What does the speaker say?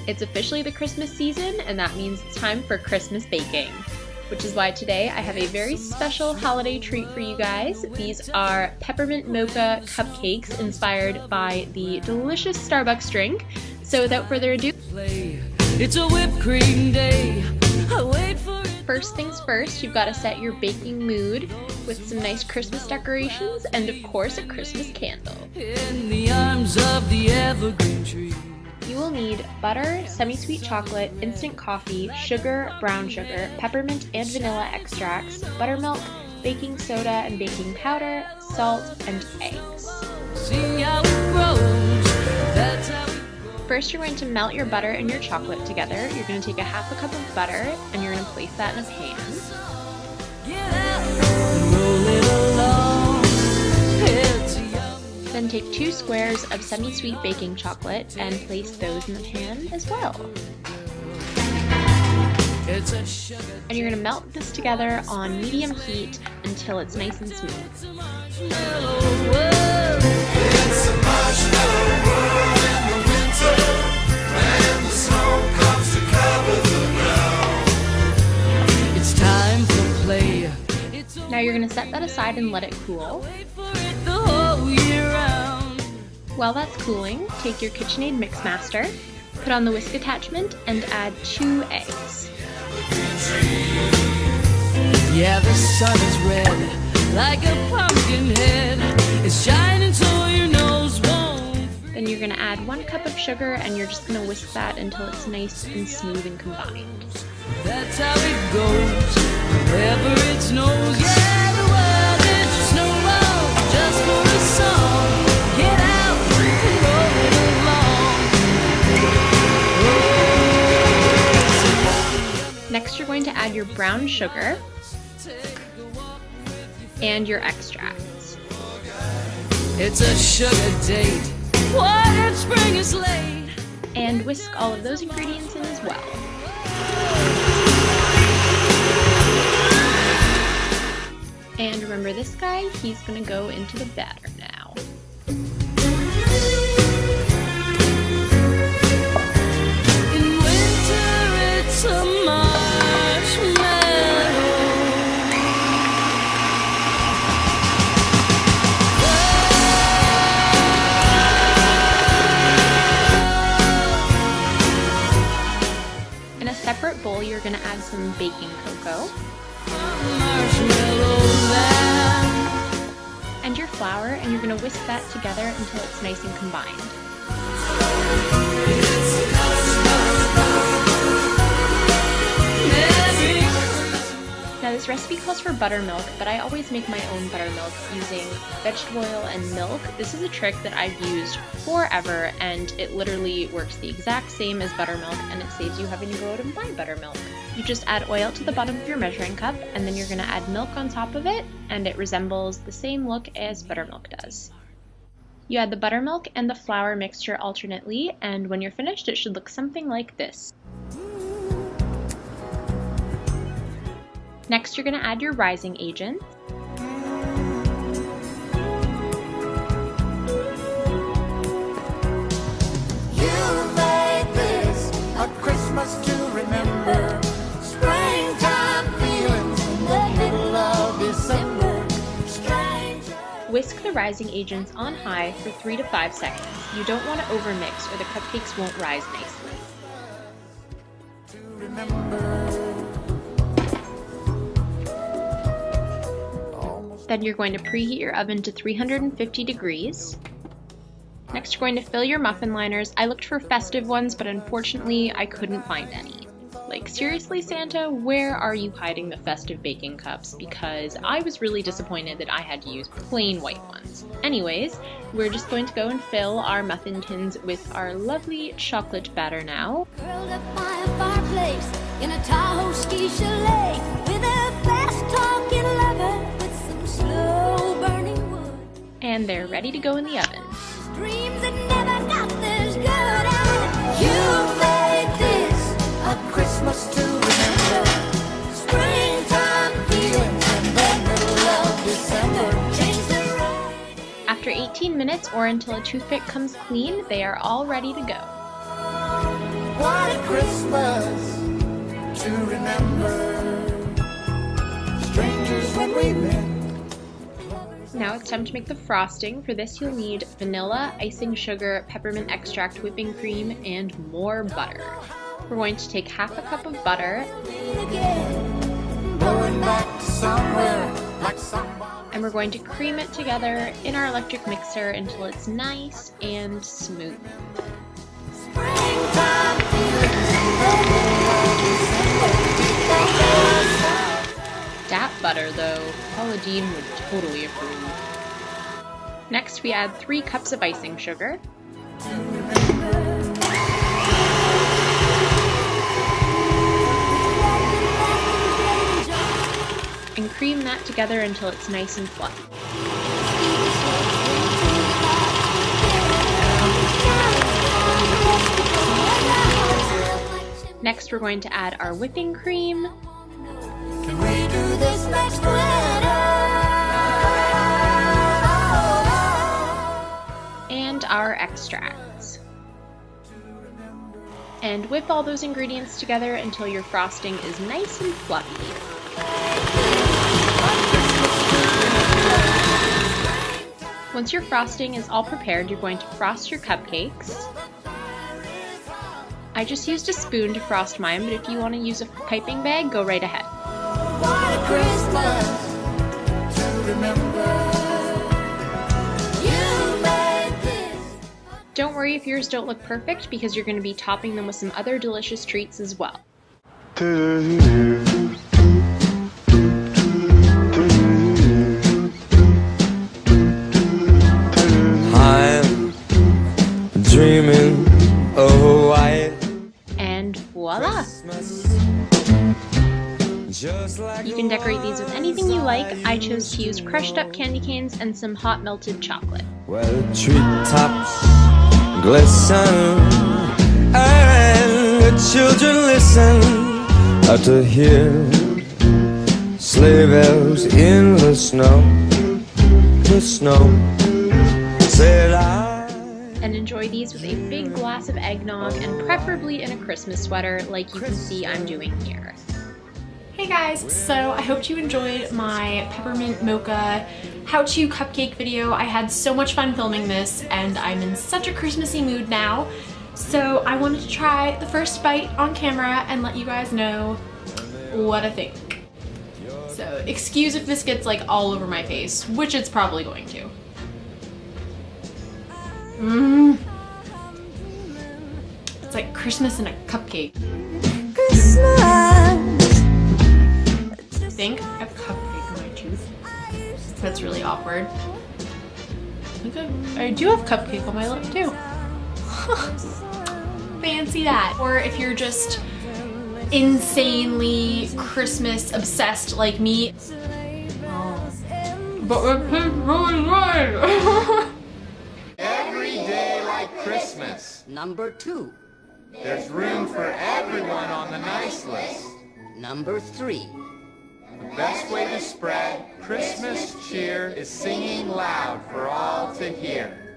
It's officially the Christmas season, and that means it's time for Christmas baking. Which is why today I have a very special holiday treat for you guys. These are Peppermint Mocha Cupcakes inspired by the delicious Starbucks drink. So without further ado, it's a whipped cream day. I wait for it. First things first, you've got to set your baking mood with some nice Christmas decorations and of course a Christmas candle. In the arms of the evergreen tree. You will need butter, semi-sweet chocolate, instant coffee, sugar, brown sugar, peppermint and vanilla extracts, buttermilk, baking soda and baking powder, salt, and eggs. See how it grows. That's how it grows. First, you're going to melt your butter and your chocolate together. You're going to take a half a cup of butter and you're going to place that in a pan. Get out and roll it along. It's a young. Then take 2 squares of semi-sweet baking chocolate and place those in the pan as well. It's a sugar. And you're going to melt this together on medium heat until it's nice and smooth. Marshmallow world. It's a marshmallow world in the winter, and the snow comes to cover the ground. It's time for play. It's a Now you're going to set that aside and let it cool. wait for it the whole year round. While that's cooling, take your KitchenAid Mixmaster, put on the whisk attachment, and add 2 eggs. Yeah, the sun is red, like a pumpkin head. It's shining so your nose won't. Then you're going to add 1 cup of sugar and you're just going to whisk that until it's nice and smooth and combined. That's how it goes. Whenever it snows, yeah, the world is a snow world just for a song. Get out and roll it along. Next, you're going to add your brown sugar and your extracts. It's a sugar date. What if spring is late? And whisk all of those ingredients in as well. And remember this guy, he's going to go into the batter now. In winter, it's a marshmallow. In a separate bowl, you're going to add some baking cocoa Marshmallow land. and your flour, and you're going to whisk that together until it's nice and combined. Now this recipe calls for buttermilk, but I always make my own buttermilk using vegetable oil and milk. This is a trick that I've used forever, and it literally works the exact same as buttermilk, and it saves you having to go out and buy buttermilk. You just add oil to the bottom of your measuring cup, and then you're going to add milk on top of it, and it resembles the same look as buttermilk does. You add the buttermilk and the flour mixture alternately, and when you're finished, it should look something like this. Next, you're going to add your rising agent. You made this a Christmas to remember. Springtime feelings in the middle of December. Stranger. Whisk the rising agents on high for 3 to 5 seconds. You don't want to overmix or the cupcakes won't rise nicely. To remember. Then you're going to preheat your oven to 350 degrees. Next, you're going to fill your muffin liners. I looked for festive ones, but unfortunately, I couldn't find any. Like, seriously, Santa, where are you hiding the festive baking cups? Because I was really disappointed that I had to use plain white ones. Anyways, we're just going to go and fill our muffin tins with our lovely chocolate batter now. Curled up by a fireplace in a Tahoe ski chalet with a fast-talking lover with some slow-burning wood. And they're ready to go in the oven. Dreams that never got this good. And you made this A Christmas to remember. Springtime feelings in the middle of December. change the right. After 18 minutes or until a toothpick comes clean, they are all ready to go. What a Christmas to remember. Strangers when we met. Now it's time to make the frosting. For this you'll need vanilla, icing sugar, peppermint extract, whipping cream, and more butter. We're going to take half a cup of butter, Going back to somewhere like somebody. and we're going to cream it together in our electric mixer until it's nice and smooth. Springtime feelings. That butter though, Paula Dean would totally approve. Next we add 3 cups of icing sugar. And cream that together until it's nice and fluffy. Next we're going to add our whipping cream Can we do this next winter? and our extracts. And whip all those ingredients together until your frosting is nice and fluffy. Once your frosting is all prepared, you're going to frost your cupcakes. I just used a spoon to frost mine, but if you want to use a piping bag, go right ahead. What a Christmas to remember. You made this. Don't worry if yours don't look perfect, because you're going to be topping them with some other delicious treats as well. I'm dreaming of a white And voila! Christmas. Just like You can decorate these with anything you like. I chose to use crushed up candy canes and some hot melted chocolate. where the treetops glisten and the children listen to hear sleigh bells in the snow. The snow said I. And enjoy these with a big glass of eggnog and preferably in a Christmas sweater like you can see I'm doing here. Hey guys, so I hope you enjoyed my Peppermint Mocha how-to cupcake video. I had so much fun filming this and I'm in such a Christmassy mood now. So I wanted to try the first bite on camera and let you guys know what I think. So excuse if this gets like all over my face, which it's probably going to. It's like Christmas in a cupcake. I think I have cupcake in my tooth. That's really awkward. I think I do have cupcake on my lip too. Fancy that. Or if you're just insanely Christmas obsessed like me. But it tastes really good. Every day like Christmas. Number 2. There's room for everyone on the nice list. Number 3. The best way to spread Christmas cheer is singing loud for all to hear.